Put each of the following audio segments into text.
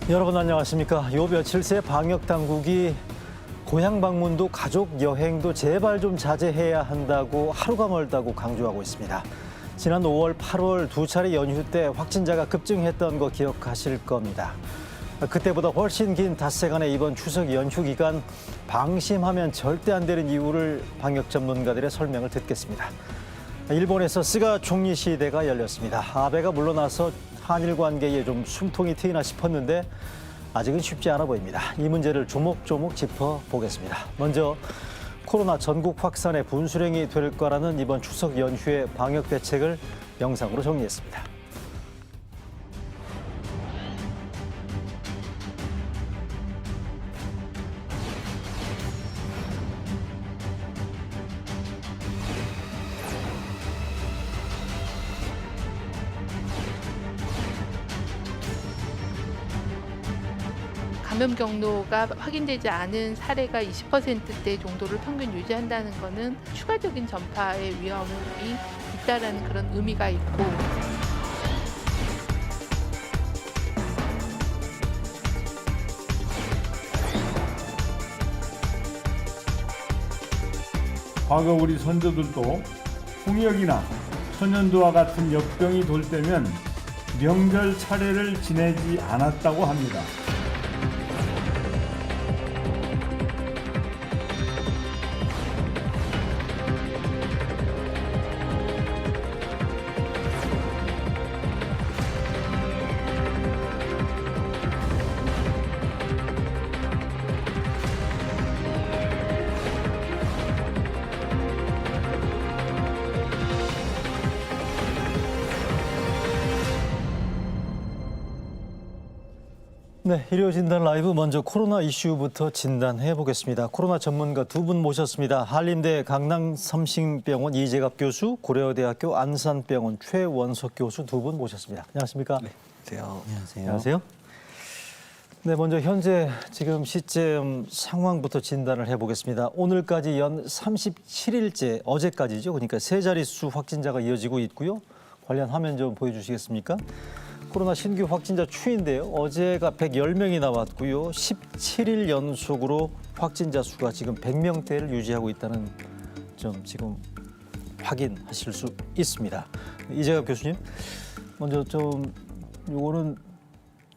여러분 안녕하십니까. 요 며칠 새 방역 당국이 고향 방문도 가족 여행도 제발 좀 자제해야 한다고 하루가 멀다고 강조하고 있습니다. 지난 5월, 8월 두 차례 연휴 때 확진자가 급증했던 거 기억하실 겁니다. 그때보다 훨씬 긴 닷새간의 이번 추석 연휴 기간 방심하면 절대 안 되는 이유를 방역 전문가들의 설명을 듣겠습니다. 일본에서 스가 총리 시대가 열렸습니다. 아베가 물러나서 한일 관계에 좀 숨통이 트이나 싶었는데 아직은 쉽지 않아 보입니다. 이 문제를 조목조목 짚어보겠습니다. 먼저 코로나 전국 확산의 분수령이 될 거라는 이번 추석 연휴의 방역 대책을 영상으로 정리했습니다. 감염 경로가 확인되지 않은 사례가 20%대 정도를 평균 유지한다는 것은 추가적인 전파의 위험이 있다는 그런 의미가 있고, 과거 우리 선조들도 홍역이나 천연두와 같은 역병이 돌 때면 명절 차례를 지내지 않았다고 합니다. 네, 일요 진단 라이브 먼저 코로나 이슈부터 진단해 보겠습니다. 코로나 전문가 두 분 모셨습니다. 한림대 강남삼식병원 이재갑 교수, 고려대학교 안산병원 최원석 교수 두 분 모셨습니다. 안녕하십니까? 네, 안녕하세요. 안녕하세요. 네, 먼저 현재 지금 시점 상황부터 진단을 해보겠습니다. 오늘까지 연 37일째, 어제까지죠. 그러니까 세 자릿수 확진자가 이어지고 있고요. 관련 화면 좀 보여주시겠습니까? 코로나 신규 확진자 추이인데요. 어제가 110명이 나왔고요. 17일 연속으로 확진자 수가 지금 100명대를 유지하고 있다는 점 지금 확인하실 수 있습니다. 이재갑 교수님, 먼저 좀 요거는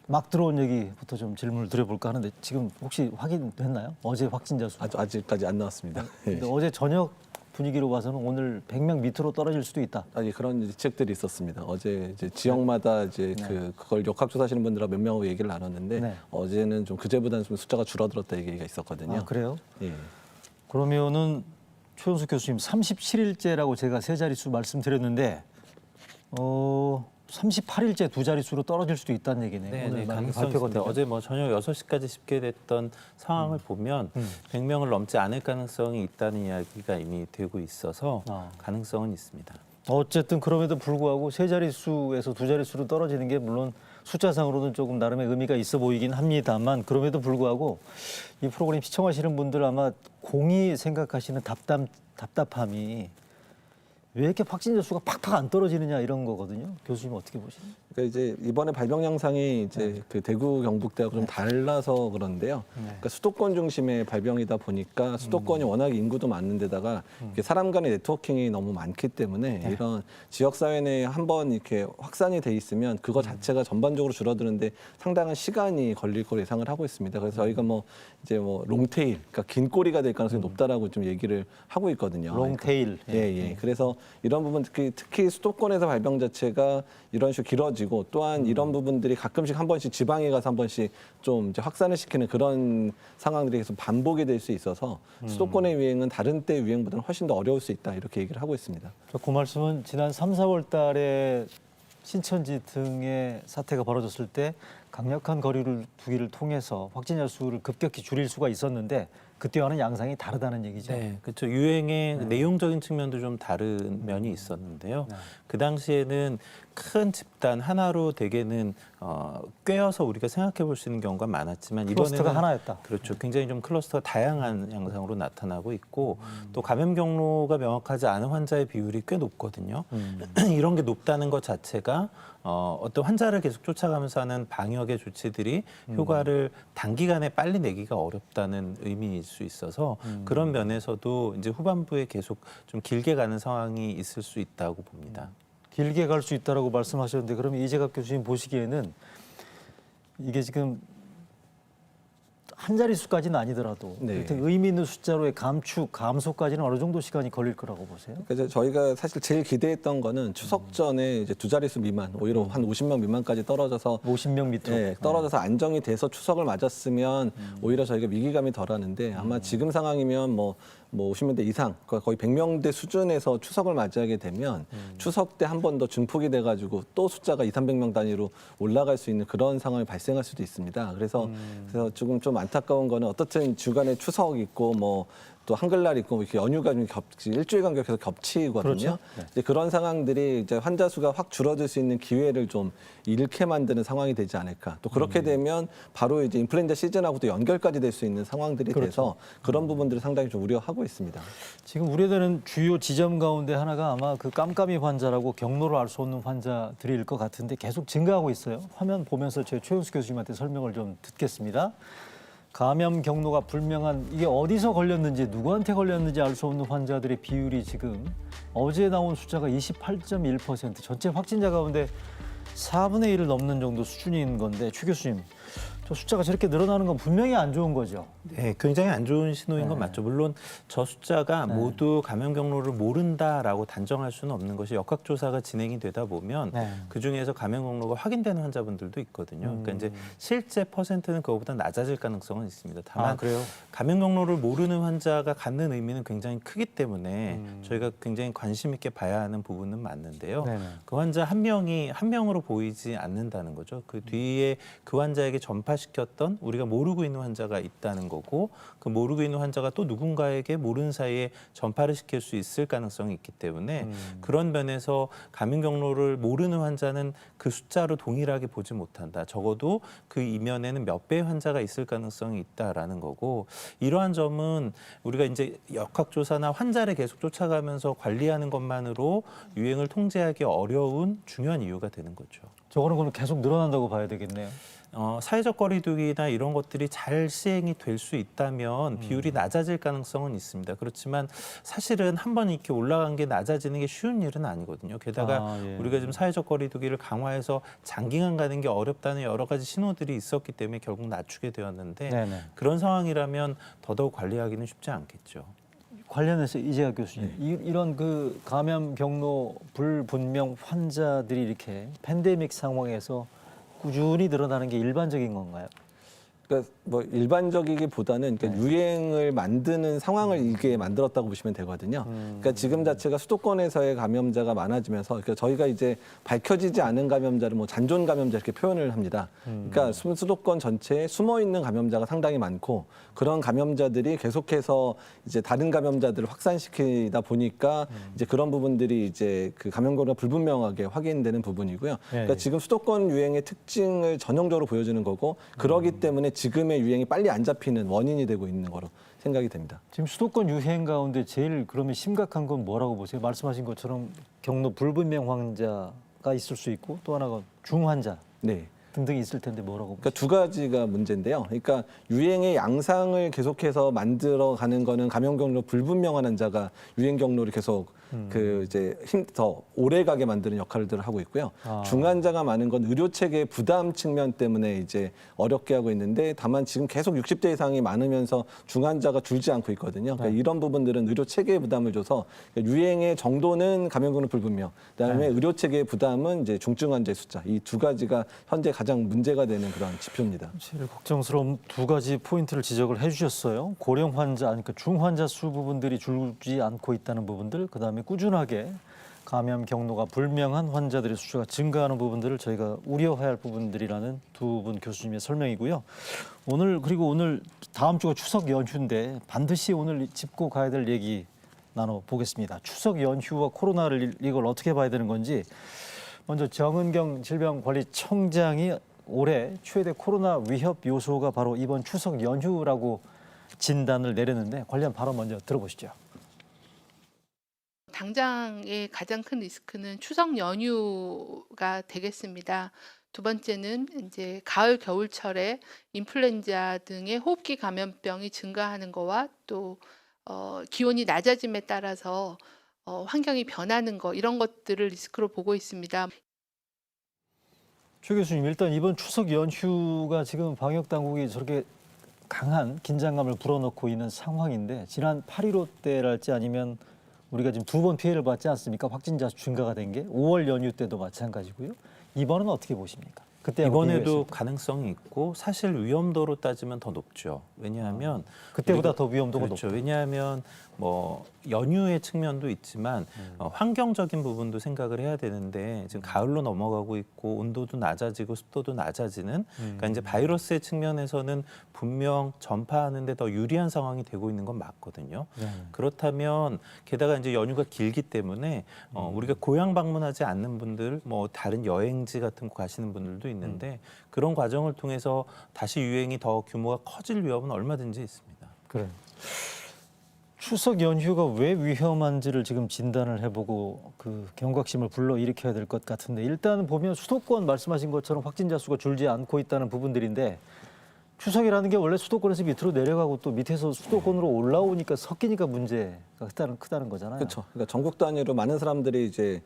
막 들어온 얘기부터 좀 질문을 드려볼까 하는데 지금 혹시 확인됐나요? 어제 확진자 수? 아직까지 안 나왔습니다. 근데 어제 저녁 분위기로 봐서는 오늘 100명 밑으로 떨어질 수도 있다. 아니 그런 예측들이 있었습니다. 어제 이제 지역마다 이제 그걸 역학조사하시는 분들하고 몇 명하고 얘기를 나눴는데 네. 어제는 좀 그제보다는 좀 숫자가 줄어들었다 얘기가 있었거든요. 아, 그래요? 예. 그러면은 최원석 교수님 37일째라고 제가 세 자릿수 말씀드렸는데 38일째 두 자릿수로 떨어질 수도 있다는 얘기네요. 네, 오늘 네, 만약에 가능성이 발표가 있습니다. 되면. 어제 뭐 저녁 6시까지 집계됐던 상황을 보면 100명을 넘지 않을 가능성이 있다는 이야기가 이미 되고 있어서 가능성은 있습니다. 어쨌든 그럼에도 불구하고 세 자릿수에서 두 자릿수로 떨어지는 게 물론 숫자상으로는 조금 나름의 의미가 있어 보이긴 합니다만 그럼에도 불구하고 이 프로그램 시청하시는 분들 아마 공히 생각하시는 답답함이 왜 이렇게 확진자 수가 팍팍 안 떨어지느냐 이런 거거든요. 교수님 어떻게 보시나요? 그러니까 이제 이번에 발병 양상이 이제 그 대구 경북대하고 좀 달라서 그런데요. 그러니까 수도권 중심의 발병이다 보니까 수도권이 워낙 인구도 많은데다가 이렇게 사람 간의 네트워킹이 너무 많기 때문에 이런 지역 사회 내에 한번 이렇게 확산이 돼 있으면 그거 자체가 전반적으로 줄어드는데 상당한 시간이 걸릴 걸 예상을 하고 있습니다. 그래서 저희가 뭐 이제 뭐 롱테일, 그러니까 긴 꼬리가 될 가능성이 높다라고 좀 얘기를 하고 있거든요. 롱테일. 예. 그래서 이런 부분 특히 수도권에서 발병 자체가 이런 식으로 길어지고 또한 이런 부분들이 가끔씩 한 번씩 지방에 가서 한 번씩 좀 이제 확산을 시키는 그런 상황들이 계속 반복이 될 수 있어서 수도권의 유행은 다른 때 유행보다는 훨씬 더 어려울 수 있다 이렇게 얘기를 하고 있습니다. 그 말씀은 지난 3, 4월 달에 신천지 등의 사태가 벌어졌을 때 강력한 거리를 두기를 통해서 확진자 수를 급격히 줄일 수가 있었는데 그때와는 양상이 다르다는 얘기죠. 네, 그렇죠. 유행의 내용적인 측면도 좀 다른 면이 있었는데요. 네. 그 당시에는 큰 집단 하나로 대개는 꿰어서 우리가 생각해 볼 수 있는 경우가 많았지만 클러스터가 이번에는 하나였다. 그렇죠. 굉장히 좀 클러스터가 다양한 양상으로 나타나고 있고 또 감염 경로가 명확하지 않은 환자의 비율이 꽤 높거든요. 이런 게 높다는 것 자체가 어떤 환자를 계속 쫓아가면서 하는 방역의 조치들이 효과를 단기간에 빨리 내기가 어렵다는 의미일 수 있어서 그런 면에서도 이제 후반부에 계속 좀 길게 가는 상황이 있을 수 있다고 봅니다. 길게 갈 수 있다라고 말씀하셨는데 그러면 이재갑 교수님 보시기에는 이게 지금 한 자릿수까지는 아니더라도 네. 하여튼 의미 있는 숫자로의 감축, 감소까지는 어느 정도 시간이 걸릴 거라고 보세요? 그래서 저희가 사실 제일 기대했던 거는 추석 전에 이제 2자릿수 미만, 오히려 한 50명 미만까지 떨어져서 50명 밑으로. 네, 떨어져서 안정이 돼서 추석을 맞았으면 오히려 저희가 위기감이 덜하는데 아마 지금 상황이면 뭐 50명대 이상, 거의 100명대 수준에서 추석을 맞이하게 되면 추석 때 한 번 더 증폭이 돼가지고 또 숫자가 200~300명 단위로 올라갈 수 있는 그런 상황이 발생할 수도 있습니다. 그래서 조금 좀 안타까운 거는 어떻든 주간에 추석 있고 뭐 또 한글날 있고 이렇게 연휴가 좀 일주일 간격에서 겹치거든요. 그렇죠. 네. 이제 그런 상황들이 이제 환자 수가 확 줄어들 수 있는 기회를 좀 잃게 만드는 상황이 되지 않을까. 또 그렇게 되면 바로 이제 인플루엔자 시즌하고도 연결까지 될 수 있는 상황들이 그렇죠. 돼서 그런 부분들을 상당히 좀 우려하고 있습니다. 지금 우려되는 주요 지점 가운데 하나가 아마 그 깜깜이 환자라고 경로를 알 수 없는 환자들일 것 같은데 계속 증가하고 있어요. 화면 보면서 제 최은수 교수님한테 설명을 좀 듣겠습니다. 감염 경로가 불명한 이게 어디서 걸렸는지 누구한테 걸렸는지 알 수 없는 환자들의 비율이 지금 어제 나온 숫자가 28.1% 전체 확진자 가운데 4분의 1을 넘는 정도 수준인 건데 최 교수님 저 숫자가 저렇게 늘어나는 건 분명히 안 좋은 거죠. 네, 굉장히 안 좋은 신호인 건 네. 맞죠. 물론 저 숫자가 모두 감염 경로를 모른다라고 단정할 수는 없는 것이 역학조사가 진행이 되다 보면 네. 그중에서 감염 경로가 확인되는 환자분들도 있거든요. 그러니까 이제 실제 퍼센트는 그거보다 낮아질 가능성은 있습니다. 다만 그래요? 감염 경로를 모르는 환자가 갖는 의미는 굉장히 크기 때문에 저희가 굉장히 관심 있게 봐야 하는 부분은 맞는데요. 네네. 그 환자 한 명이 한 명으로 보이지 않는다는 거죠. 그 뒤에 그 환자에게 전파시켰던 우리가 모르고 있는 환자가 있다는 거고 그 모르고 있는 환자가 또 누군가에게 모르는 사이에 전파를 시킬 수 있을 가능성이 있기 때문에 그런 면에서 감염 경로를 모르는 환자는 그 숫자로 동일하게 보지 못한다. 적어도 그 이면에는 몇 배의 환자가 있을 가능성이 있다라는 거고 이러한 점은 우리가 이제 역학조사나 환자를 계속 쫓아가면서 관리하는 것만으로 유행을 통제하기 어려운 중요한 이유가 되는 거죠. 저거는 그럼 계속 늘어난다고 봐야 되겠네요. 사회적 거리두기나 이런 것들이 잘 시행이 될 수 있다면 비율이 낮아질 가능성은 있습니다. 그렇지만 사실은 한번 이렇게 올라간 게 낮아지는 게 쉬운 일은 아니거든요. 게다가 예. 우리가 지금 사회적 거리두기를 강화해서 장기간 가는 게 어렵다는 여러 가지 신호들이 있었기 때문에 결국 낮추게 되었는데 네네. 그런 상황이라면 더더욱 관리하기는 쉽지 않겠죠. 관련해서 이재학 교수님, 이런 그 감염 경로 불분명 환자들이 이렇게 팬데믹 상황에서 꾸준히 늘어나는 게 일반적인 건가요? 그러니까 뭐 일반적이기보다는 그러니까 유행을 만드는 상황을 이게 만들었다고 보시면 되거든요. 그러니까 지금 자체가 수도권에서의 감염자가 많아지면서 그러니까 저희가 이제 밝혀지지 않은 감염자를 뭐 잔존 감염자 이렇게 표현을 합니다. 그러니까 수도권 전체에 숨어 있는 감염자가 상당히 많고 그런 감염자들이 계속해서 이제 다른 감염자들을 확산시키다 보니까 이제 그런 부분들이 이제 그 감염고가 불분명하게 확인되는 부분이고요. 그러니까 지금 수도권 유행의 특징을 전형적으로 보여주는 거고 그러기 때문에 지금의 유행이 빨리 안 잡히는 원인이 되고 있는 거로 생각이 됩니다. 지금 수도권 유행 가운데 제일 그러면 심각한 건 뭐라고 보세요? 말씀하신 것처럼 경로 불분명 환자가 있을 수 있고 또 하나가 중환자 네. 등등이 있을 텐데 뭐라고 보세요? 그러니까 두 가지가 문제인데요. 그러니까 유행의 양상을 계속해서 만들어 가는 거는 감염 경로 불분명한 환자가 유행 경로를 계속 그 이제 더 오래 가게 만드는 역할들을 하고 있고요. 중환자가 많은 건 의료 체계 부담 측면 때문에 이제 어렵게 하고 있는데 다만 지금 계속 60대 이상이 많으면서 중환자가 줄지 않고 있거든요. 그러니까 이런 부분들은 의료 체계에 부담을 줘서 유행의 정도는 감염 경로 불분명, 그다음에 의료 체계의 부담은 이제 중증 환자의 숫자 이 두 가지가 현재 가장 문제가 되는 그런 지표입니다. 제일 걱정스러운 두 가지 포인트를 지적을 해주셨어요. 고령 환자, 그러니까 중환자 수 부분들이 줄지 않고 있다는 부분들, 그다음에 꾸준하게 감염 경로가 불명한 환자들의 수가 증가하는 부분들을 저희가 우려해야 할 부분들이라는 두 분 교수님의 설명이고요. 오늘 다음 주가 추석 연휴인데 반드시 오늘 짚고 가야 될 얘기 나눠보겠습니다. 추석 연휴와 코로나를 이걸 어떻게 봐야 되는 건지 먼저 정은경 질병관리청장이 올해 최대 코로나 위협 요소가 바로 이번 추석 연휴라고 진단을 내렸는데 관련 발언 먼저 들어보시죠. 당장의 가장 큰 리스크는 추석 연휴가 되겠습니다. 두 번째는 이제 가을 겨울철에 인플루엔자 등의 호흡기 감염병이 증가하는 거와 또 기온이 낮아짐에 따라서 환경이 변하는 거 이런 것들을 리스크로 보고 있습니다. 최 교수님, 일단 이번 추석 연휴가 지금 방역 당국이 저렇게 강한 긴장감을 불어넣고 있는 상황인데 지난 8.15 때랄지 아니면 우리가 지금 두 번 피해를 받지 않습니까? 확진자 수 증가가 된 게 5월 연휴 때도 마찬가지고요. 이번은 어떻게 보십니까? 그때하고 이번에도 비교했을 때. 가능성이 있고 사실 위험도로 따지면 더 높죠. 왜냐하면 그때보다 우리가- 더 위험도가 그렇죠. 높죠. 왜냐하면 뭐 연휴의 측면도 있지만 환경적인 부분도 생각을 해야 되는데 지금 가을로 넘어가고 있고 온도도 낮아지고 습도도 낮아지는 그러니까 이제 바이러스의 측면에서는 분명 전파하는데 더 유리한 상황이 되고 있는 건 맞거든요. 네. 그렇다면 게다가 이제 연휴가 길기 때문에 우리가 고향 방문하지 않는 분들 뭐 다른 여행지 같은 거 가시는 분들도 있는데 그런 과정을 통해서 다시 유행이 더 규모가 커질 위험은 얼마든지 있습니다. 그래요. 추석 연휴가 왜 위험한지를 지금 진단을 해보고 그 경각심을 불러일으켜야 될 것 같은데 일단 보면 수도권 말씀하신 것처럼 확진자 수가 줄지 않고 있다는 부분들인데 추석이라는 게 원래 수도권에서 밑으로 내려가고 또 밑에서 수도권으로 올라오니까 섞이니까 문제가 크다는 거잖아요. 그렇죠. 그러니까 전국 단위로 많은 사람들이 이제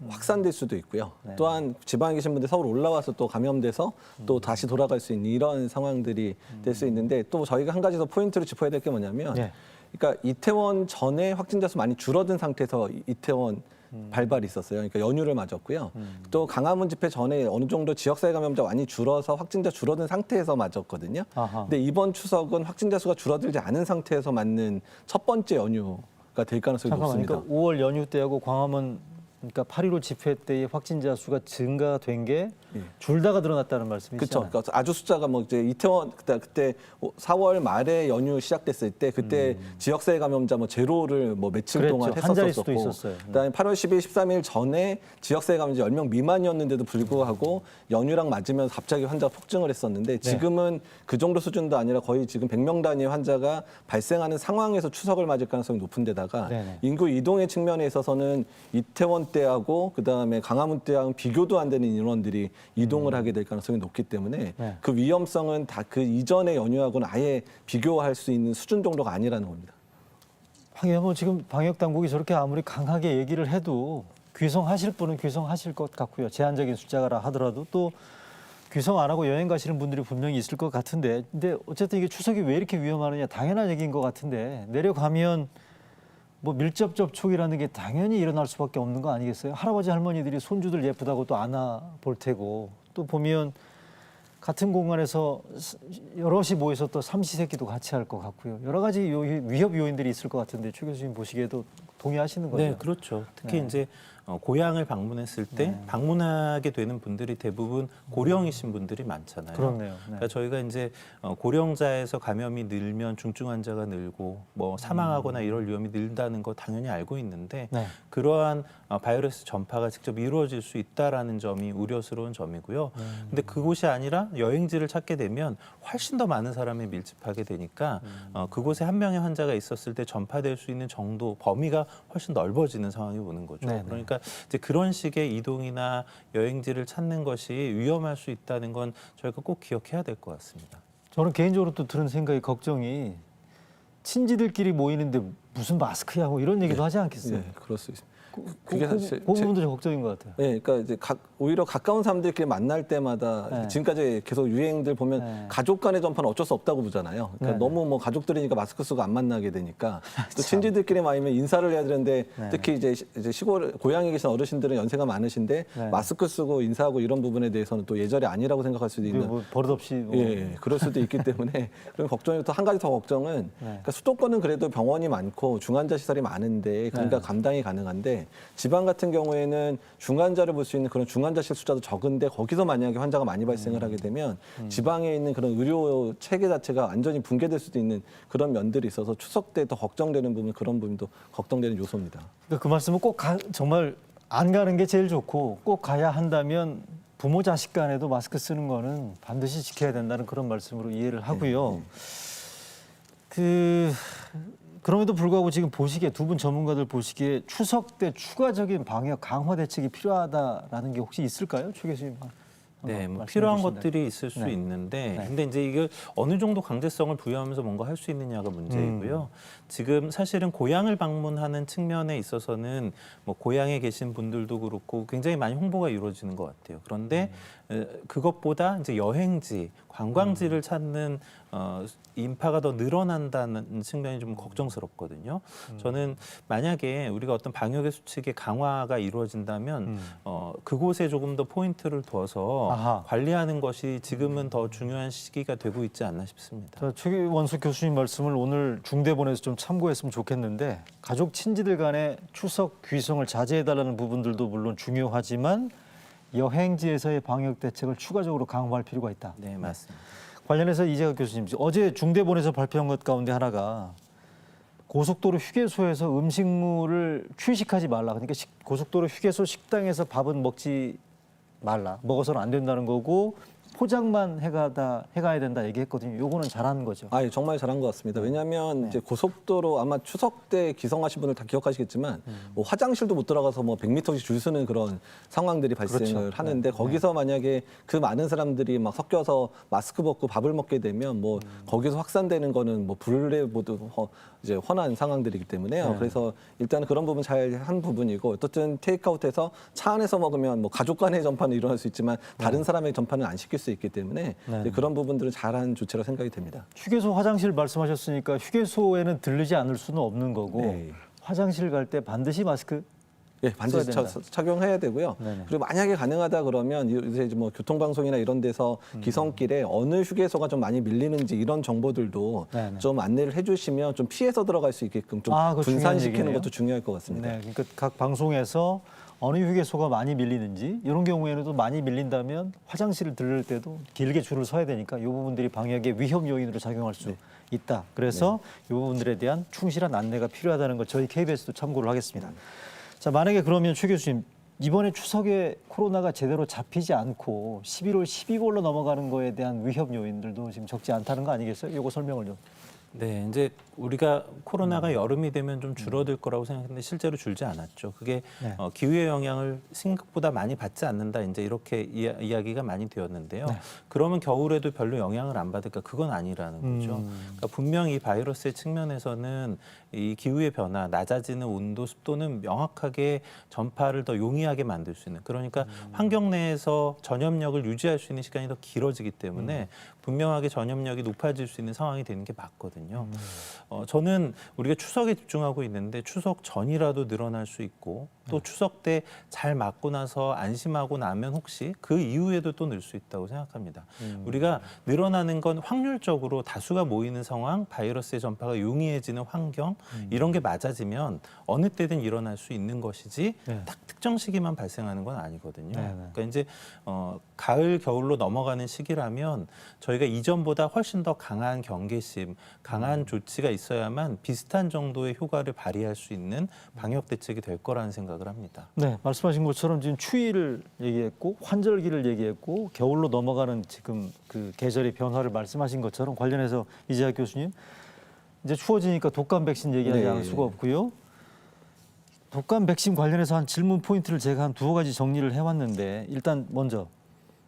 확산될 수도 있고요. 네. 또한 지방에 계신 분들 서울 올라와서 또 감염돼서 또 다시 돌아갈 수 있는 이런 상황들이 될 수 있는데 또 저희가 한 가지 더 포인트로 짚어야 될 게 뭐냐면 네. 그러니까 이태원 전에 확진자 수 많이 줄어든 상태에서 이태원 발발이 있었어요. 그러니까 연휴를 맞았고요. 또 강화문 집회 전에 어느 정도 지역사회 감염자 많이 줄어서 확진자 줄어든 상태에서 맞았거든요. 아하. 근데 이번 추석은 확진자 수가 줄어들지 않은 상태에서 맞는 첫 번째 연휴가 될 가능성이 잠깐만, 높습니다. 그러니까 5월 연휴 때하고 광화문 그러니까 8.15 집회 때의 확진자 수가 증가된 게 예. 줄다가 드러났다는 말씀이시잖아요. 그렇죠. 그러니까 아주 숫자가 뭐 이제 이태원 그때 4월 말에 연휴 시작됐을 때 그때 지역사회 감염자 뭐 제로를 뭐 며칠 그랬죠. 동안 한 자릿수도 했었었고, 있었어요. 그다음에 8월 10일, 13일 전에 지역사회 감염자 10명 미만이었는데도 불구하고 연휴랑 맞으면서 갑자기 환자가 폭증을 했었는데 지금은 그 정도 수준도 아니라 거의 지금 100명 단위의 환자가 발생하는 상황에서 추석을 맞을 가능성이 높은 데다가 네네. 인구 이동의 측면에 있어서는 이태원 때하고 그다음에 강화문 때하고 비교도 안 되는 인원들이 이동을 하게 될 가능성이 높기 때문에 네. 그 위험성은 다 그 이전의 연휴하고는 아예 비교할 수 있는 수준 정도가 아니라는 겁니다. 하긴 뭐 지금 방역 당국이 저렇게 아무리 강하게 얘기를 해도 귀성하실 분은 귀성하실 것 같고요. 제한적인 숫자라 하더라도 또 귀성 안 하고 여행 가시는 분들이 분명히 있을 것 같은데 근데 어쨌든 이게 추석이 왜 이렇게 위험하느냐 당연한 얘기인 것 같은데 내려가면 뭐 밀접 접촉이라는 게 당연히 일어날 수밖에 없는 거 아니겠어요? 할아버지 할머니들이 손주들 예쁘다고 또 안아볼 테고 또 보면 같은 공간에서 여럿이 모여서 또 삼시세끼도 같이 할 것 같고요. 여러 가지 위협 요인들이 있을 것 같은데 최 교수님 보시기에도 동의하시는 거죠? 네, 그렇죠. 특히 네. 이제 고향을 방문했을 때 방문하게 되는 분들이 대부분 고령이신 분들이 많잖아요. 그렇네요. 네. 그러니까 저희가 이제 고령자에서 감염이 늘면 중증 환자가 늘고 뭐 사망하거나 이럴 위험이 늘다는 거 당연히 알고 있는데 네. 그러한 바이러스 전파가 직접 이루어질 수 있다라는 점이 우려스러운 점이고요. 근데 그곳이 아니라 여행지를 찾게 되면 훨씬 더 많은 사람이 밀집하게 되니까 그곳에 한 명의 환자가 있었을 때 전파될 수 있는 정도 범위가 훨씬 넓어지는 상황이 오는 거죠. 네네. 그러니까 이제 그런 식의 이동이나 여행지를 찾는 것이 위험할 수 있다는 건 저희가 꼭 기억해야 될 것 같습니다. 저는 개인적으로 또 들은 생각이 걱정이 친지들끼리 모이는데 무슨 마스크야 뭐 이런 얘기도 하지 않겠어요? 네, 그럴 수 있습니다. 그게 그 부분도 좀 걱정인 것 같아요. 네, 그러니까 이제 오히려 가까운 사람들끼리 만날 때마다 네. 지금까지 계속 유행들 보면 네. 가족 간의 전파는 어쩔 수 없다고 보잖아요. 그러니까 네. 너무 뭐 가족들이니까 마스크 쓰고 안 만나게 되니까 또 친지들끼리 모이면 인사를 해야 되는데 네. 특히 이제 시골 고향에 계신 어르신들은 연세가 많으신데 네. 마스크 쓰고 인사하고 이런 부분에 대해서는 또 예절이 아니라고 생각할 수도 있는. 뭐 버릇없이 뭐. 예, 그럴 수도 있기 때문에 그런 걱정이 또 한 가지 더 걱정은 네. 그러니까 수도권은 그래도 병원이 많고 많고 중환자 시설이 많은데 그러니까 네. 감당이 가능한데 지방 같은 경우에는 중환자를 볼 수 있는 그런 중환자실 숫자도 적은데 거기서 만약에 환자가 많이 발생을 하게 되면 지방에 있는 그런 의료 체계 자체가 완전히 붕괴될 수도 있는 그런 면들이 있어서 추석 때 더 걱정되는 부분 그런 부분도 걱정되는 요소입니다. 그러니까 그 말씀은 꼭 정말 안 가는 게 제일 좋고 꼭 가야 한다면 부모 자식 간에도 마스크 쓰는 거는 반드시 지켜야 된다는 그런 말씀으로 이해를 하고요. 그럼에도 불구하고 지금 보시기에 두 분 전문가들 보시기에 추석 때 추가적인 방역 강화 대책이 필요하다라는 게 혹시 있을까요, 최 교수님? 네, 말씀해 필요한 주신다면. 것들이 있을 수 네. 있는데, 네. 근데 이제 이걸 어느 정도 강제성을 부여하면서 뭔가 할 수 있느냐가 문제이고요. 지금 사실은 고향을 방문하는 측면에 있어서는 뭐 고향에 계신 분들도 그렇고 굉장히 많이 홍보가 이루어지는 것 같아요. 그런데 그것보다 이제 여행지, 관광지를 찾는 인파가 더 늘어난다는 측면이 좀 걱정스럽거든요. 저는 만약에 우리가 어떤 방역의 수칙의 강화가 이루어진다면 그곳에 조금 더 포인트를 둬서 아하. 관리하는 것이 지금은 더 중요한 시기가 되고 있지 않나 싶습니다. 자, 최원수 교수님 말씀을 오늘 중대본에서 좀 참고했으면 좋겠는데 가족 친지들 간의 추석 귀성을 자제해달라는 부분들도 물론 중요하지만 여행지에서의 방역 대책을 추가적으로 강화할 필요가 있다. 네, 맞습니다. 관련해서 이재학 교수님, 어제 중대본에서 발표한 것 가운데 하나가 고속도로 휴게소에서 음식물을 취식하지 말라. 그러니까 고속도로 휴게소 식당에서 밥은 먹지 말라. 먹어서는 안 된다는 거고 포장만 해가야 된다 얘기했거든요. 요거는 잘한 거죠. 아, 예, 정말 잘한 것 같습니다. 왜냐하면 이제 고속도로 아마 추석 때 귀성하신 분들 다 기억하시겠지만 뭐 화장실도 못 들어가서 뭐 100m씩 줄 서는 그런 상황들이 발생을 그렇죠. 하는데 거기서 만약에 그 많은 사람들이 막 섞여서 마스크 벗고 밥을 먹게 되면 뭐 거기서 확산되는 거는 뭐 불에 모두 이제 훤한 상황들이기 때문에요. 그래서 일단 그런 부분 잘 한 부분이고 어쨌든 테이크아웃해서 차 안에서 먹으면 뭐 가족 간의 전파는 일어날 수 있지만 다른 사람의 전파는 안 시킬 수 있기 때문에 이제 그런 부분들은 잘한 조치라고 생각이 됩니다. 휴게소 화장실 말씀하셨으니까 휴게소에는 들르지 않을 수는 없는 거고 네. 화장실 갈 때 반드시 마스크 예, 반드시 써야 된다. 착용해야 되고요. 네네. 그리고 만약에 가능하다 그러면 요새 이제 뭐 교통방송이나 이런 데서 기성길에 어느 휴게소가 좀 많이 밀리는지 이런 정보들도 네네. 좀 안내를 해주시면 좀 피해서 들어갈 수 있게끔 좀 그거 중요한 분산시키는 얘기네요. 것도 중요할 것 같습니다. 네, 그러니까 각 방송에서 어느 휴게소가 많이 밀리는지 이런 경우에는 또 많이 밀린다면 화장실을 들를 때도 길게 줄을 서야 되니까 이 부분들이 방역의 위험 요인으로 작용할 수 있다. 그래서 이 부분들에 대한 충실한 안내가 필요하다는 걸 저희 KBS도 참고를 하겠습니다. 자, 만약에 그러면 최 교수님 이번에 추석에 코로나가 제대로 잡히지 않고 11월 12월로 넘어가는 거에 대한 위험 요인들도 지금 적지 않다는 거 아니겠어요? 이거 설명을 좀. 네, 이제 우리가 코로나가 여름이 되면 좀 줄어들 거라고 생각했는데 실제로 줄지 않았죠. 그게 네. 기후의 영향을 생각보다 많이 받지 않는다. 이제 이렇게 이야기가 많이 되었는데요. 그러면 겨울에도 별로 영향을 안 받을까? 그건 아니라는 거죠. 그러니까 분명히 이 바이러스의 측면에서는 이 기후의 변화, 낮아지는 온도, 습도는 명확하게 전파를 더 용이하게 만들 수 있는. 그러니까 환경 내에서 전염력을 유지할 수 있는 시간이 더 길어지기 때문에 분명하게 전염력이 높아질 수 있는 상황이 되는 게 맞거든요. 저는 우리가 추석에 집중하고 있는데 추석 전이라도 늘어날 수 있고 또 추석 때 잘 맞고 나서 안심하고 나면 혹시 그 이후에도 또 늘 수 있다고 생각합니다. 우리가 늘어나는 건 확률적으로 다수가 모이는 상황, 바이러스의 전파가 용이해지는 환경 이런 게 맞아지면 어느 때든 일어날 수 있는 것이지 네. 딱 특정 시기만 발생하는 건 아니거든요. 네, 네. 그러니까 이제 가을, 겨울로 넘어가는 시기라면 저희가 이전보다 훨씬 더 강한 경계심, 강한 조치가 있어야만 비슷한 정도의 효과를 발휘할 수 있는 방역 대책이 될 거라는 생각을 합니다. 네, 말씀하신 것처럼 지금 추위를 얘기했고 환절기를 얘기했고 겨울로 넘어가는 지금 그 계절의 변화를 말씀하신 것처럼 관련해서 이재학 교수님 이제 추워지니까 독감 백신 얘기하지 네. 않을 수가 없고요. 독감 백신 관련해서 한 질문 포인트를 제가 한 두어 가지 정리를 해왔는데 일단 먼저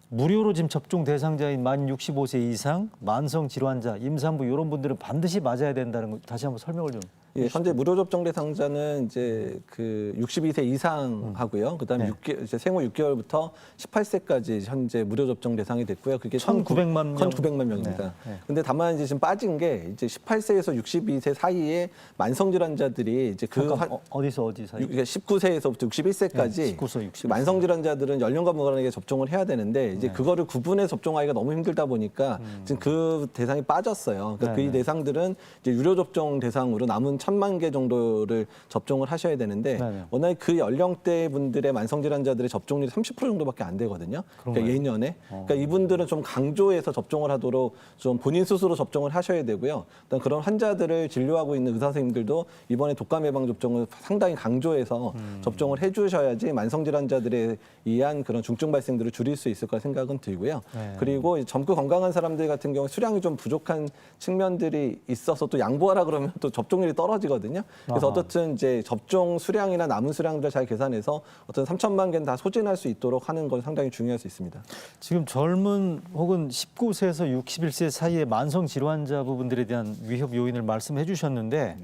무료로 지금 접종 대상자인 만 65세 이상 만성 질환자, 임산부 이런 분들은 반드시 맞아야 된다는 거 다시 한번 설명을 좀. 예, 현재 무료 접종 대상자는 이제 그 62세 이상 하고요. 그다음에 네. 이제 생후 6개월부터 18세까지 현재 무료 접종 대상이 됐고요. 그게 1,900만 명. 1,900만 명입니다. 네, 네. 근데 다만 이제 지금 빠진 게 이제 18세에서 62세 사이에 만성 질환자들이 이제 그 잠깐, 어디서 어디 사이? 그러니까 19세에서부터 61세까지 네, 19세, 61세. 만성 질환자들은 연령과 무관하게 접종을 해야 되는데 이제 그거를 구분해 접종하기가 너무 힘들다 보니까 지금 그 대상이 빠졌어요. 그러니까 네, 그 네. 대상들은 이제 유료 접종 대상으로 남은 1,000만 개 정도를 접종을 하셔야 되는데 네네. 워낙 그 연령대 분들의 만성질환자들의 접종률이 30% 정도밖에 안 되거든요. 그러니까 예년에. 그러니까 이분들은 좀 강조해서 접종을 하도록 좀 본인 스스로 접종을 하셔야 되고요. 일단 그런 환자들을 진료하고 있는 의사 선생님들도 이번에 독감 예방 접종을 상당히 강조해서 접종을 해주셔야지 만성질환자들에 의한 그런 중증 발생들을 줄일 수 있을 거라 생각은 들고요. 네. 그리고 젊고 건강한 사람들 같은 경우 수량이 좀 부족한 측면들이 있어서 또 양보하라 그러면 또 접종률이 떨어지거든요. 그래서 아하. 어떻든 이제 접종 수량이나 남은 수량들을 잘 계산해서 어떤 3천만 개는 다 소진할 수 있도록 하는 건 상당히 중요할 수 있습니다. 지금 젊은 혹은 19세에서 61세 사이의 만성 질환자 부분들에 대한 위협 요인을 말씀해 주셨는데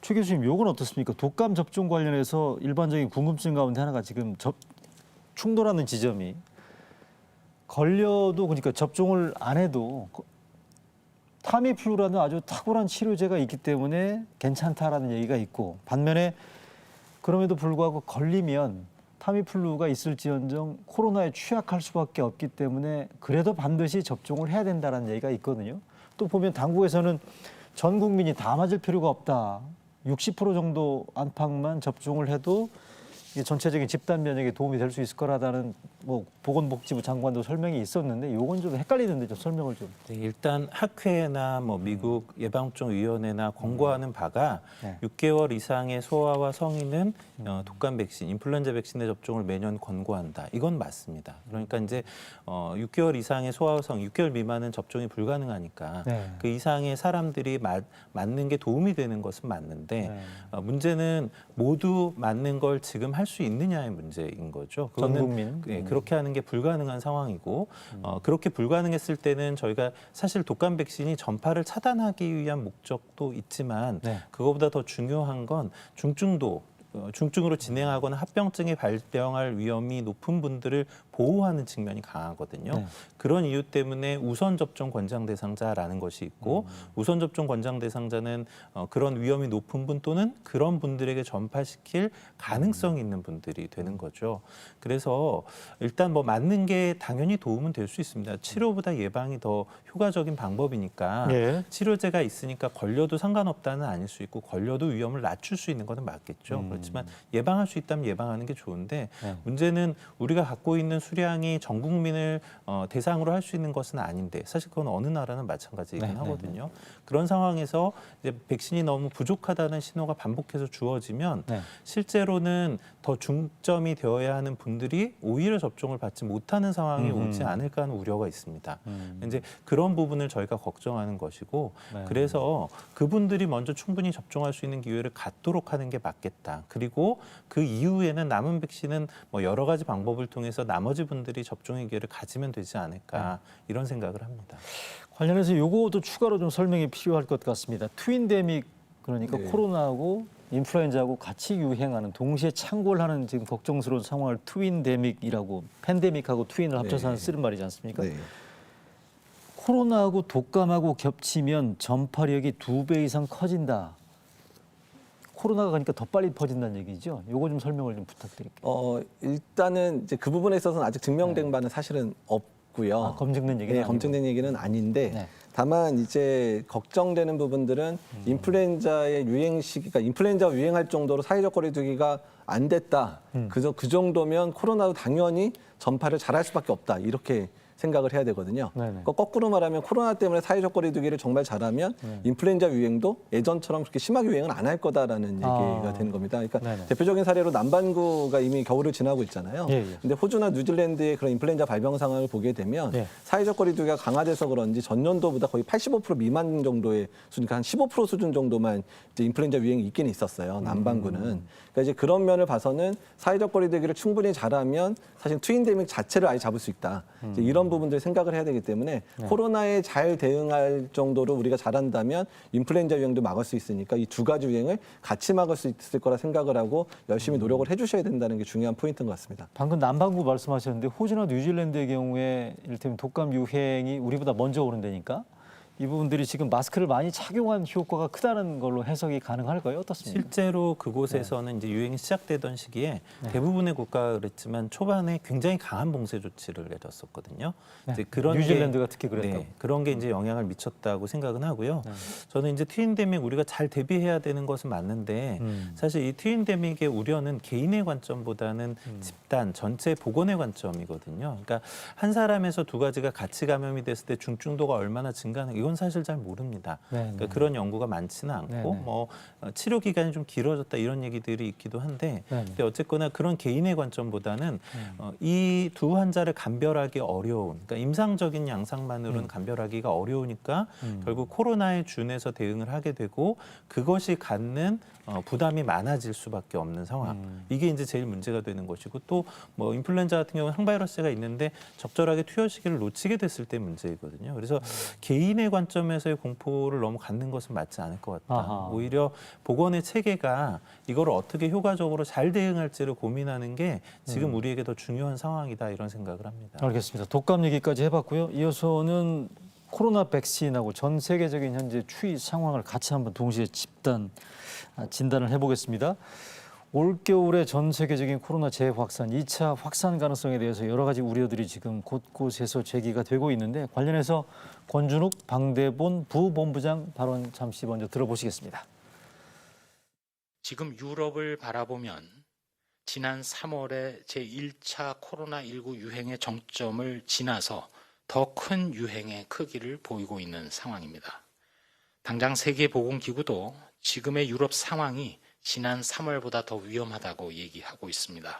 최 교수님, 요건 어떻습니까? 독감 접종 관련해서 일반적인 궁금증 가운데 하나가 지금 충돌하는 지점이 걸려도 그러니까 접종을 안 해도 타미플루라는 아주 탁월한 치료제가 있기 때문에 괜찮다라는 얘기가 있고 반면에 그럼에도 불구하고 걸리면 타미플루가 있을지언정 코로나에 취약할 수밖에 없기 때문에 그래도 반드시 접종을 해야 된다는 얘기가 있거든요. 또 보면 당국에서는 전 국민이 다 맞을 필요가 없다. 60% 정도 안팎만 접종을 해도 이게 전체적인 집단 면역에 도움이 될 수 있을 거라다는 뭐 보건복지부 장관도 설명이 있었는데 요건 좀 헷갈리는데 좀 설명을 좀. 네, 일단 학회나 뭐 미국 예방접종위원회나 권고하는 바가 네. 6개월 이상의 소아와 성인은 독감 백신, 인플루엔자 백신의 접종을 매년 권고한다. 이건 맞습니다. 그러니까 이제 6개월 이상의 소아와 성, 6개월 미만은 접종이 불가능하니까 네. 그 이상의 사람들이 맞는 게 도움이 되는 것은 맞는데 네. 문제는 모두 맞는 걸 지금 할 수 있느냐의 문제인 거죠. 전 그거는 국민. 예, 그렇게 하는 게 불가능한 상황이고 그렇게 불가능했을 때는 저희가 사실 독감 백신이 전파를 차단하기 위한 목적도 있지만 네. 그거보다 더 중요한 건 중증으로 진행하거나 합병증이 발병할 위험이 높은 분들을 보호하는 측면이 강하거든요. 네. 그런 이유 때문에 우선 접종 권장 대상자라는 것이 있고 우선 접종 권장 대상자는 그런 위험이 높은 분 또는 그런 분들에게 전파시킬 가능성이 있는 분들이 되는 거죠. 그래서 일단 뭐 맞는 게 당연히 도움은 될 수 있습니다. 치료보다 예방이 더 효과적인 방법이니까 예. 치료제가 있으니까 걸려도 상관없다는 아닐 수 있고 걸려도 위험을 낮출 수 있는 것은 맞겠죠. 그렇지만 예방할 수 있다면 예방하는 게 좋은데 네. 문제는 우리가 갖고 있는 수량이 전 국민을 대상으로 할 수 있는 것은 아닌데 사실 그건 어느 나라는 마찬가지이긴 네, 하거든요. 그런 상황에서 이제 백신이 너무 부족하다는 신호가 반복해서 주어지면 네. 실제로는 더 중점이 되어야 하는 분들이 오히려 접종을 받지 못하는 상황이 오지 않을까 하는 우려가 있습니다. 이제 그런 부분을 저희가 걱정하는 것이고 네. 그래서 그분들이 먼저 충분히 접종할 수 있는 기회를 갖도록 하는 게 맞겠다. 그리고 그 이후에는 남은 백신은 뭐 여러 가지 방법을 통해서 나머지 분들이 접종의 기회를 가지면 되지 않을까 이런 생각을 합니다. 관련해서 요거도 추가로 좀 설명이 필요할 것 같습니다. 트윈데믹 그러니까 네. 코로나하고 인플루엔자하고 같이 유행하는 동시에 창궐하는 지금 걱정스러운 상황을 트윈데믹이라고 팬데믹하고 트윈을 합쳐서 네. 쓰는 말이지 않습니까? 네. 코로나하고 독감하고 겹치면 전파력이 2배 이상 커진다. 코로나가 그러니까 더 빨리 퍼진다는 얘기죠. 요거 좀 설명을 좀 부탁드릴게요. 일단은 이제 그 부분에 있어서는 아직 증명된 바는 사실은 없고요. 아, 검증된 얘기는 네, 아니고. 검증된 얘기는 아닌데 네. 다만 이제 걱정되는 부분들은 인플루엔자의 유행 시기가 인플루엔자가 유행할 정도로 사회적 거리두기가 안 됐다. 그저 그 정도면 코로나도 당연히 전파를 잘할 수밖에 없다. 이렇게 생각을 해야 되거든요. 네네. 그러니까 거꾸로 말하면 코로나 때문에 사회적 거리두기를 정말 잘하면 인플루엔자 유행도 예전처럼 그렇게 심하게 유행은 안 할 거다라는 얘기가 되는 겁니다. 그러니까 네네. 대표적인 사례로 남반구가 이미 겨울을 지나고 있잖아요. 예, 예. 근데 호주나 뉴질랜드의 그런 인플루엔자 발병 상황을 보게 되면 예. 사회적 거리두기가 강화돼서 그런지 전년도보다 거의 85% 미만 정도의 수준, 그러니까 한 15% 수준 정도만 이제 인플루엔자 유행이 있긴 있었어요. 남반구는. 그러니까 이제 그런 면을 봐서는 사회적 거리두기를 충분히 잘하면 사실 트윈데믹 자체를 아예 잡을 수 있다. 이제 이런 부분들 생각을 해야 되기 때문에 코로나에 잘 대응할 정도로 우리가 잘한다면 인플루엔자 유행도 막을 수 있으니까 이 두 가지 유행을 같이 막을 수 있을 거라 생각을 하고 열심히 노력을 해주셔야 된다는 게 중요한 포인트인 것 같습니다. 방금 남반구 말씀하셨는데 호주나 뉴질랜드의 경우에 이를테면 독감 유행이 우리보다 먼저 오른다니까 이 부분들이 지금 마스크를 많이 착용한 효과가 크다는 걸로 해석이 가능할까요? 어떻습니까? 실제로 그곳에서는 이제 유행이 시작되던 시기에 대부분의 국가가 그랬지만 초반에 굉장히 강한 봉쇄 조치를 내렸었거든요. 이제 그런 뉴질랜드가 특히 그랬다고. 네, 그런 게 이제 영향을 미쳤다고 생각은 하고요. 저는 이제 트윈데믹 우리가 잘 대비해야 되는 것은 맞는데 사실 이 트윈데믹의 우려는 개인의 관점보다는 집단 전체 보건의 관점이거든요. 그러니까 한 사람에서 두 가지가 같이 감염이 됐을 때 중증도가 얼마나 증가하는 이건 사실 잘 모릅니다. 그러니까 그런 연구가 많지는 않고 뭐 치료 기간이 좀 길어졌다 이런 얘기들이 있기도 한데 근데 어쨌거나 그런 개인의 관점보다는 이 두 환자를 감별하기 어려운 그러니까 임상적인 양상만으로는 감별하기가 어려우니까 결국 코로나에 준해서 대응을 하게 되고 그것이 갖는 부담이 많아질 수밖에 없는 상황. 이게 이제 제일 문제가 되는 것이고 또 뭐 인플루엔자 같은 경우는 항바이러스가 있는데 적절하게 투여 시기를 놓치게 됐을 때 문제이거든요. 그래서 개인의 관점에서의 공포를 너무 갖는 것은 맞지 않을 것 같다. 아하. 오히려 보건의 체계가 이걸 어떻게 효과적으로 잘 대응할지를 고민하는 게 지금 우리에게 더 중요한 상황이다 이런 생각을 합니다. 알겠습니다. 독감 얘기까지 해봤고요. 이어서는 코로나 백신하고 전 세계적인 현재 추이 상황을 같이 한번 동시에 진단을 해보겠습니다. 올겨울에 전 세계적인 코로나 재확산, 2차 확산 가능성에 대해서 여러 가지 우려들이 지금 곳곳에서 제기가 되고 있는데 관련해서 권준욱 방대본 부본부장 발언 잠시 먼저 들어보시겠습니다. 지금 유럽을 바라보면 지난 3월에 제1차 코로나19 유행의 정점을 지나서 더 큰 유행의 크기를 보이고 있는 상황입니다. 당장 세계보건기구도 지금의 유럽 상황이 지난 3월보다 더 위험하다고 얘기하고 있습니다.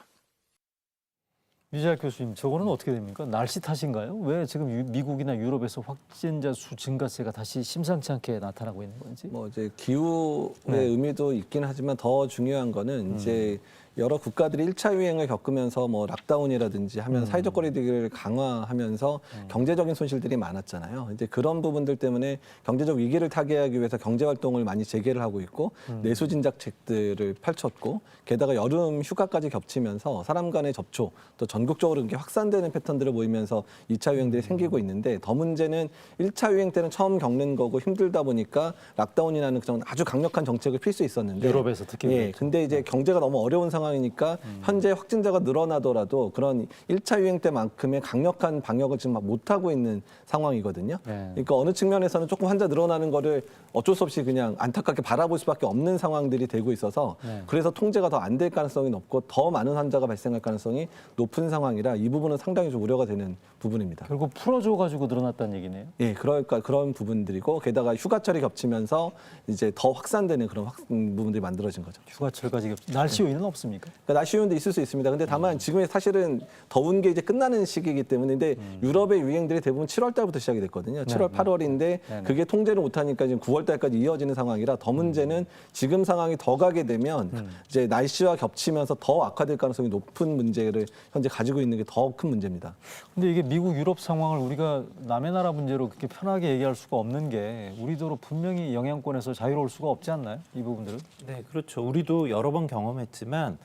유재학 교수님, 저거는 어떻게 됩니까? 날씨 탓인가요? 왜 지금 미국이나 유럽에서 확진자 수 증가세가 다시 심상치 않게 나타나고 있는 건지? 뭐 이제 기후의 의미도 있긴 하지만 더 중요한 거는 이제 여러 국가들이 1차 유행을 겪으면서 뭐 락다운이라든지 하면 사회적 거리두기를 강화하면서 경제적인 손실들이 많았잖아요. 이제 그런 부분들 때문에 경제적 위기를 타개하기 위해서 경제 활동을 많이 재개를 하고 있고 내수 진작책들을 펼쳤고 게다가 여름 휴가까지 겹치면서 사람 간의 접촉 또 전국적으로 이렇게 확산되는 패턴들을 보이면서 2차 유행들이 생기고 있는데 더 문제는 1차 유행 때는 처음 겪는 거고 힘들다 보니까 락다운이라는 그런 아주 강력한 정책을 필 수 있었는데 유럽에서 특히 예, 그렇죠. 근데 이제 경제가 너무 어려운 상황이니까 현재 확진자가 늘어나더라도 그런 1차 유행 때만큼의 강력한 방역을 지금 막 못하고 있는 상황이거든요. 네. 그러니까 어느 측면에서는 조금 환자 늘어나는 거를 어쩔 수 없이 그냥 안타깝게 바라볼 수밖에 없는 상황들이 되고 있어서 그래서 통제가 더 안 될 가능성이 높고 더 많은 환자가 발생할 가능성이 높은 상황이라 이 부분은 상당히 좀 우려가 되는 부분입니다. 결국 풀어줘가지고 늘어났다는 얘기네요. 예, 그러니까 그런 부분들이고 게다가 휴가철이 겹치면서 이제 더 확산되는 그런 부분들이 만들어진 거죠. 휴가철까지 날씨 요인은 없습니까? 그러니까 날씨 요인도 있을 수 있습니다. 근데 다만 지금이 사실은 더운 게 이제 끝나는 시기이기 때문에 근데 유럽의 유행들이 대부분 7월 달부터 시작이 됐거든요. 7월, 8월인데 그게 통제를 못하니까 지금 9월 달까지 이어지는 상황이라 더 문제는 지금 상황이 더 가게 되면 이제 날씨와 겹치면서 더 악화될 가능성이 높은 문제를 현재 가지고 있는 게 더 큰 문제입니다. 근데 이게 미국, 유럽 상황을 우리가 남의 나라 문제로 그렇게 편하게 얘기할 수가 없는 게 우리도 분명히 영향권에서 자유로울 수가 없지 않나요? 이 부분들은? 네, 그렇죠. 우리도 여러 번 경험했지만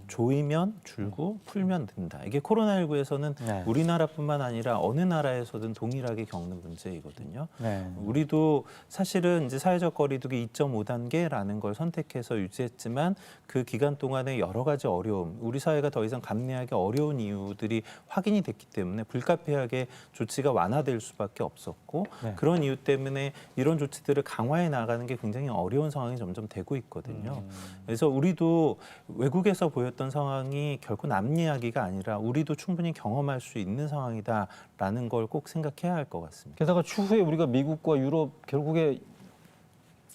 조이면 줄고 풀면 는다. 이게 코로나19에서는 네. 우리나라뿐만 아니라 어느 나라에서든 동일하게 겪는 문제이거든요. 네. 우리도 사실은 이제 사회적 거리두기 2.5단계라는 걸 선택해서 유지했지만 그 기간 동안에 여러 가지 어려움, 우리 사회가 더 이상 감내하기 어려운 이유들이 확인이 됐기 때문에 불가피하게 조치가 완화될 수밖에 없었고 네. 그런 이유 때문에 이런 조치들을 강화해 나가는 게 굉장히 어려운 상황이 점점 되고 있거든요. 그래서 우리도 외국에서 보였던 상황이 결코 남 이야기가 아니라 우리도 충분히 경험할 수 있는 상황이다라는 걸 꼭 생각해야 할 것 같습니다. 게다가 추후에 우리가 미국과 유럽 결국에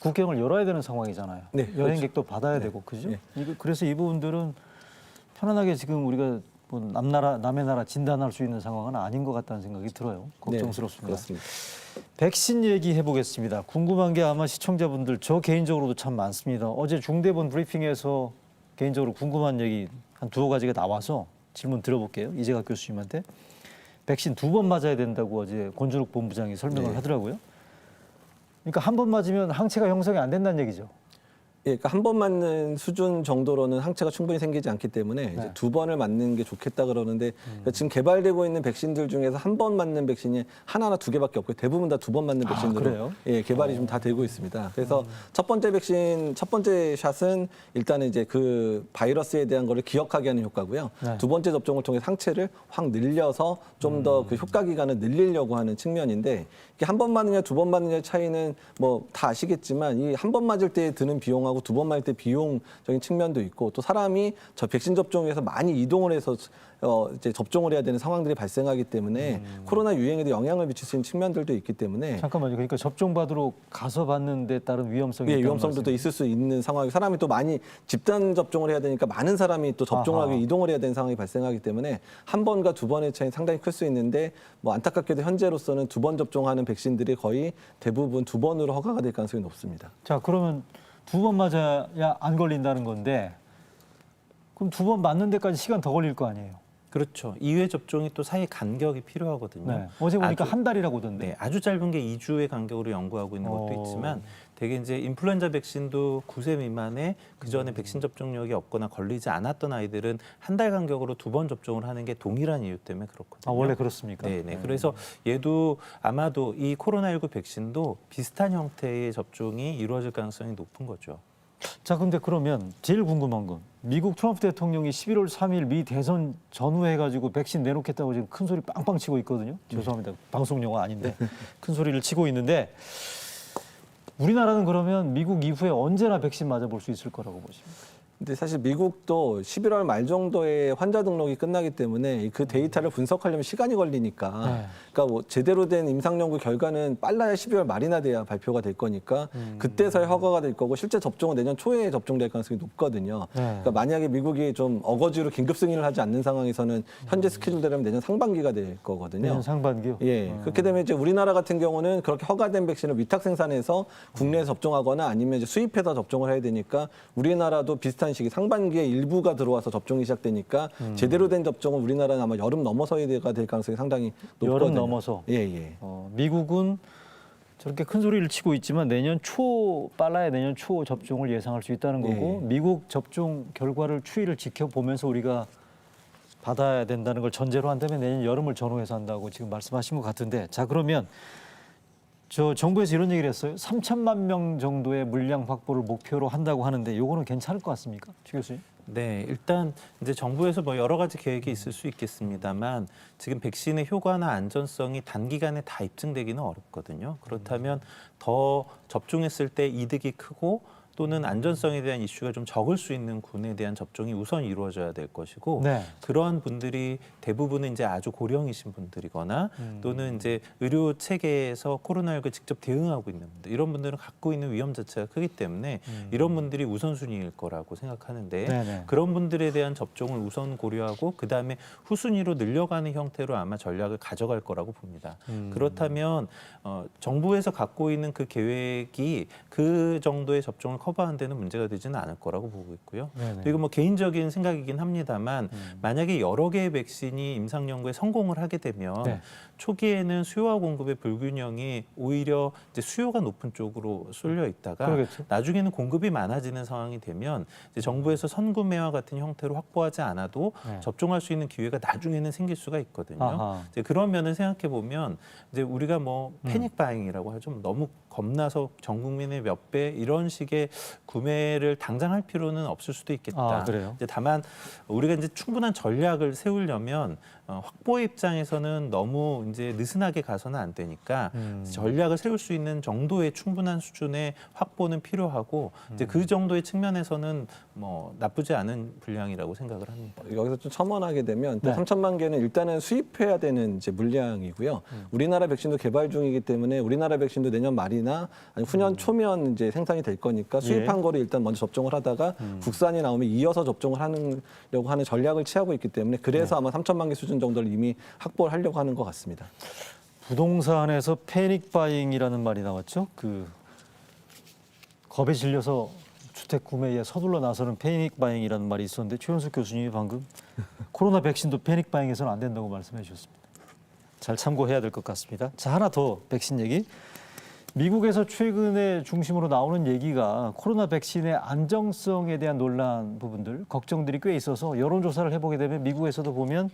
국경을 열어야 되는 상황이잖아요. 네, 여행객도 받아야 되고 그죠? 네. 그래서 이 부분들은 편안하게 지금 우리가 뭐 남의 나라 진단할 수 있는 상황은 아닌 것 같다는 생각이 들어요. 걱정스럽습니다. 네, 그렇습니다. 백신 얘기해 보겠습니다. 궁금한 게 아마 시청자분들 저 개인적으로도 참 많습니다. 어제 중대본 브리핑에서 개인적으로 궁금한 얘기 한 두어 가지가 나와서 질문 드려볼게요. 이재각 교수님한테. 백신 2번 맞아야 된다고 어제 권준욱 본부장이 설명을 하더라고요. 그러니까 한 번 맞으면 항체가 형성이 안 된다는 얘기죠. 예, 그러니까 한 번 맞는 수준 정도로는 항체가 충분히 생기지 않기 때문에 이제 2번을 맞는 게 좋겠다 그러는데 그러니까 지금 개발되고 있는 백신들 중에서 한 번 맞는 백신이 하나나 2개밖에 없고요. 대부분 다 2번 맞는 백신으로 그래요? 예, 개발이 좀 다 되고 있습니다. 그래서 첫 번째 백신, 첫 번째 샷은 일단은 이제 그 바이러스에 대한 거를 기억하게 하는 효과고요. 네. 두 번째 접종을 통해 상체를 확 늘려서 좀 더 그 효과 기간을 늘리려고 하는 측면인데 이게 한 번 맞느냐 2번 맞느냐의 차이는 뭐 다 아시겠지만 이 한 번 맞을 때 드는 비용하고 2번 맞을 때 비용적인 측면도 있고 또 사람이 저 백신 접종에서 많이 이동을 해서 이제 접종을 해야 되는 상황들이 발생하기 때문에 코로나 유행에도 영향을 미칠 수 있는 측면들도 있기 때문에 잠깐만요. 그러니까 접종 받으러 가서 받는 데 따른 위험성이 예, 있다는 위험성도 또 말씀이에요? 있을 수 있는 상황이 사람이 또 많이 집단 접종을 해야 되니까 많은 사람이 또 접종을 하기 아하. 위해 이동을 해야 되는 상황이 발생하기 때문에 한 번과 2번의 차이는 상당히 클 수 있는데 뭐 안타깝게도 현재로서는 2번 접종하는 백신들이 거의 대부분 2번으로 허가가 될 가능성이 높습니다. 자, 그러면 2번 맞아야 안 걸린다는 건데 그럼 2번 맞는 데까지 시간 더 걸릴 거 아니에요? 그렇죠. 2회 접종이 또 사이 간격이 필요하거든요. 네. 어제 보니까 아주- 한 달이라고 하던데. 네, 아주 짧은 게 2주의 간격으로 연구하고 있는 것도 어. 있지만 되게 이제 인플루엔자 백신도 9세 미만에 그 전에 백신 접종력이 없거나 걸리지 않았던 아이들은 한 달 간격으로 2번 접종을 하는 게 동일한 이유 때문에 그렇거든요. 아, 원래 그렇습니까? 네. 그래서 얘도 아마도 이 코로나19 백신도 비슷한 형태의 접종이 이루어질 가능성이 높은 거죠. 자, 근데 그러면 제일 궁금한 건 미국 트럼프 대통령이 11월 3일 미 대선 전후에 해가지고 백신 내놓겠다고 지금 큰 소리 빵빵 치고 있거든요. 죄송합니다. 방송 용어 아닌데 큰 소리를 치고 있는데 우리나라는 그러면 미국 이후에 언제나 백신 맞아볼 수 있을 거라고 보십니까? 근데 사실 미국도 11월 말 정도에 환자 등록이 끝나기 때문에 그 데이터를 분석하려면 시간이 걸리니까 네. 그러니까 뭐 제대로 된 임상 연구 결과는 빨라야 12월 말이나 돼야 발표가 될 거니까 그때서야 허가가 될 거고 실제 접종은 내년 초에 접종될 가능성이 높거든요. 네. 그러니까 만약에 미국이 좀 어거지로 긴급 승인을 하지 않는 상황에서는 현재 스케줄대로면 내년 상반기가 될 거거든요. 내년 상반기요? 예, 그렇게 되면 이제 우리나라 같은 경우는 그렇게 허가된 백신을 위탁 생산해서 국내에 접종하거나 아니면 이제 수입해서 접종을 해야 되니까 우리나라도 비슷한 시기 상반기에 일부가 들어와서 접종이 시작되니까 제대로 된 접종은 우리나라는 아마 여름 넘어서야 될 가능성이 상당히 높거든요. 여름 넘어서. 예. 미국은 저렇게 큰 소리를 치고 있지만 내년 초 빨라야 내년 초 접종을 예상할 수 있다는 거고 예. 미국 접종 결과를 추이를 지켜보면서 우리가 받아야 된다는 걸 전제로 한다면 내년 여름을 전후해서 한다고 지금 말씀하신 것 같은데 자 그러면 저 정부에서 이런 얘기를 했어요. 3천만 명 정도의 물량 확보를 목표로 한다고 하는데 이거는 괜찮을 것 같습니까? 최 교수님? 네, 일단 이제 정부에서 뭐 여러 가지 계획이 있을 수 있겠습니다만 지금 백신의 효과나 안전성이 단기간에 다 입증되기는 어렵거든요. 그렇다면 더 접종했을 때 이득이 크고 또는 안전성에 대한 이슈가 좀 적을 수 있는 군에 대한 접종이 우선 이루어져야 될 것이고 네. 그러한 분들이 대부분은 이제 아주 고령이신 분들이거나 또는 이제 의료 체계에서 코로나19에 직접 대응하고 있는 분들 이런 분들은 갖고 있는 위험 자체가 크기 때문에 이런 분들이 우선순위일 거라고 생각하는데 네네. 그런 분들에 대한 접종을 우선 고려하고 그다음에 후순위로 늘려가는 형태로 아마 전략을 가져갈 거라고 봅니다. 그렇다면 정부에서 갖고 있는 그 계획이 그 정도의 접종을 커버하는 데는 문제가 되지는 않을 거라고 보고 있고요. 네네. 그리고 뭐 개인적인 생각이긴 합니다만 만약에 여러 개의 백신이 임상 연구에 성공을 하게 되면 네. 초기에는 수요와 공급의 불균형이 오히려 이제 수요가 높은 쪽으로 쏠려 있다가 그러겠죠. 나중에는 공급이 많아지는 상황이 되면 이제 정부에서 선구매와 같은 형태로 확보하지 않아도 네. 접종할 수 있는 기회가 나중에는 생길 수가 있거든요. 아하. 이제 그런 면을 생각해 보면 이제 우리가 뭐 패닉 바잉이라고 하죠. 너무 겁나서 전 국민의 몇 배 이런 식의 구매를 당장 할 필요는 없을 수도 있겠다. 아, 그래요? 이제 다만 우리가 이제 충분한 전략을 세우려면 확보의 입장에서는 너무 이제 느슨하게 가서는 안 되니까 전략을 세울 수 있는 정도의 충분한 수준의 확보는 필요하고 이제 그 정도의 측면에서는 뭐 나쁘지 않은 분량이라고 생각을 합니다. 여기서 좀 첨언하게 되면 네. 3천만 개는 일단은 수입해야 되는 이제 물량이고요. 우리나라 백신도 개발 중이기 때문에 우리나라 백신도 내년 말이나 아니면 후년 초면 이제 생산이 될 거니까 수입한 거를 일단 먼저 접종을 하다가 국산이 나오면 이어서 접종을 하려고 하는 전략을 취하고 있기 때문에 그래서 아마 3천만 개 수준 정도를 이미 확보를 하려고 하는 것 같습니다. 부동산에서 패닉 바잉이라는 말이 나왔죠. 그 겁에 질려서 주택 구매에 서둘러 나서는 패닉 바잉이라는 말이 있었는데 최현숙 교수님이 방금 코로나 백신도 패닉 바잉에서는 안 된다고 말씀해 주셨습니다. 잘 참고해야 될 것 같습니다. 자, 하나 더 백신 얘기. 미국에서 최근에 중심으로 나오는 얘기가 코로나 백신의 안정성에 대한 논란 부분들, 걱정들이 꽤 있어서 여론조사를 해보게 되면 미국에서도 보면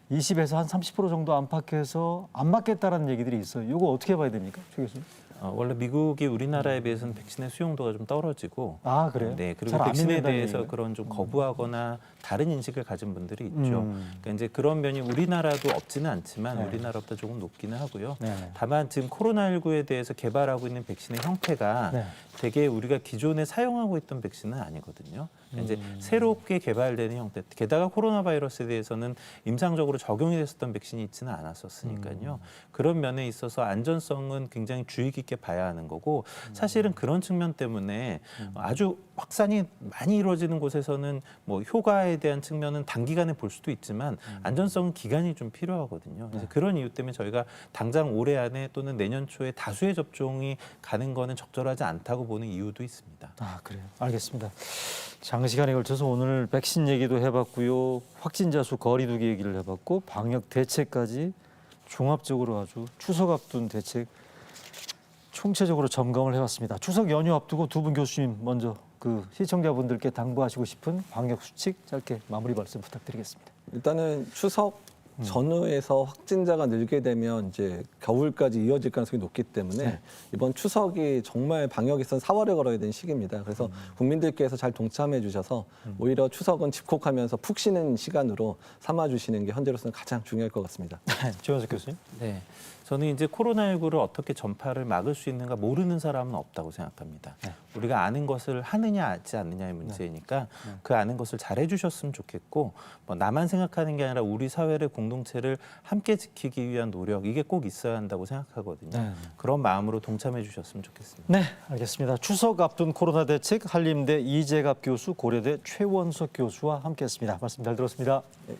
20에서 한 30% 정도 안팎에서 안 맞겠다라는 얘기들이 있어요. 이거 어떻게 봐야 됩니까, 최 교수님? 원래 미국이 우리나라에 비해서는 백신의 수용도가 좀 떨어지고, 아, 그래요? 네, 그리고 잘안 백신에 믿는다는 대해서 얘기예요? 그런 좀 거부하거나 다른 인식을 가진 분들이 있죠. 그러니까 이제 그런 면이 우리나라도 없지는 않지만 네. 우리나라보다 조금 높기는 하고요. 네. 다만 지금 코로나19에 대해서 개발하고 있는 백신의 형태가 네. 되게 우리가 기존에 사용하고 있던 백신은 아니거든요. 그러니까 이제 새롭게 개발되는 형태. 게다가 코로나 바이러스에 대해서는 임상적으로 적용이 됐었던 백신이 있지는 않았었으니까요. 그런 면에 있어서 안전성은 굉장히 주의 깊게 봐야 하는 거고, 사실은 그런 측면 때문에 아주 확산이 많이 이루어지는 곳에서는 뭐 효과에 대한 측면은 단기간에 볼 수도 있지만 안전성은 기간이 좀 필요하거든요. 그래서 그런 이유 때문에 저희가 당장 올해 안에 또는 내년 초에 다수의 접종이 가는 거는 적절하지 않다고 보는 이유도 있습니다. 아, 그래요. 알겠습니다. 장시간에 걸쳐서 오늘 백신 얘기도 해봤고요. 확진자 수 거리두기 얘기를 해봤고 방역 대책까지 종합적으로 아주 추석 앞둔 대책 총체적으로 점검을 해봤습니다. 추석 연휴 앞두고 두 분 교수님 먼저 그 시청자분들께 당부하시고 싶은 방역 수칙 짧게 마무리 말씀 부탁드리겠습니다. 일단은 추석 전후에서 확진자가 늘게 되면 이제 겨울까지 이어질 가능성이 높기 때문에 네. 이번 추석이 정말 방역에선 사활을 걸어야 되는 시기입니다. 그래서 국민들께서 잘 동참해 주셔서 오히려 추석은 집콕하면서 푹 쉬는 시간으로 삼아 주시는 게 현재로서는 가장 중요할 것 같습니다. 조현석 교수님. 네. 저는 이제 코로나19를 어떻게 전파를 막을 수 있는가 모르는 사람은 없다고 생각합니다. 네. 우리가 아는 것을 하느냐 하지 않느냐의 문제이니까 그 아는 것을 잘해 주셨으면 좋겠고, 뭐 나만 생각하는 게 아니라 우리 사회를 공동체를 함께 지키기 위한 노력, 이게 꼭 있어야 한다고 생각하거든요. 네. 그런 마음으로 동참해 주셨으면 좋겠습니다. 네, 알겠습니다. 추석 앞둔 코로나 대책 한림대 이재갑 교수, 고려대 최원석 교수와 함께했습니다. 말씀 잘 들었습니다. 네,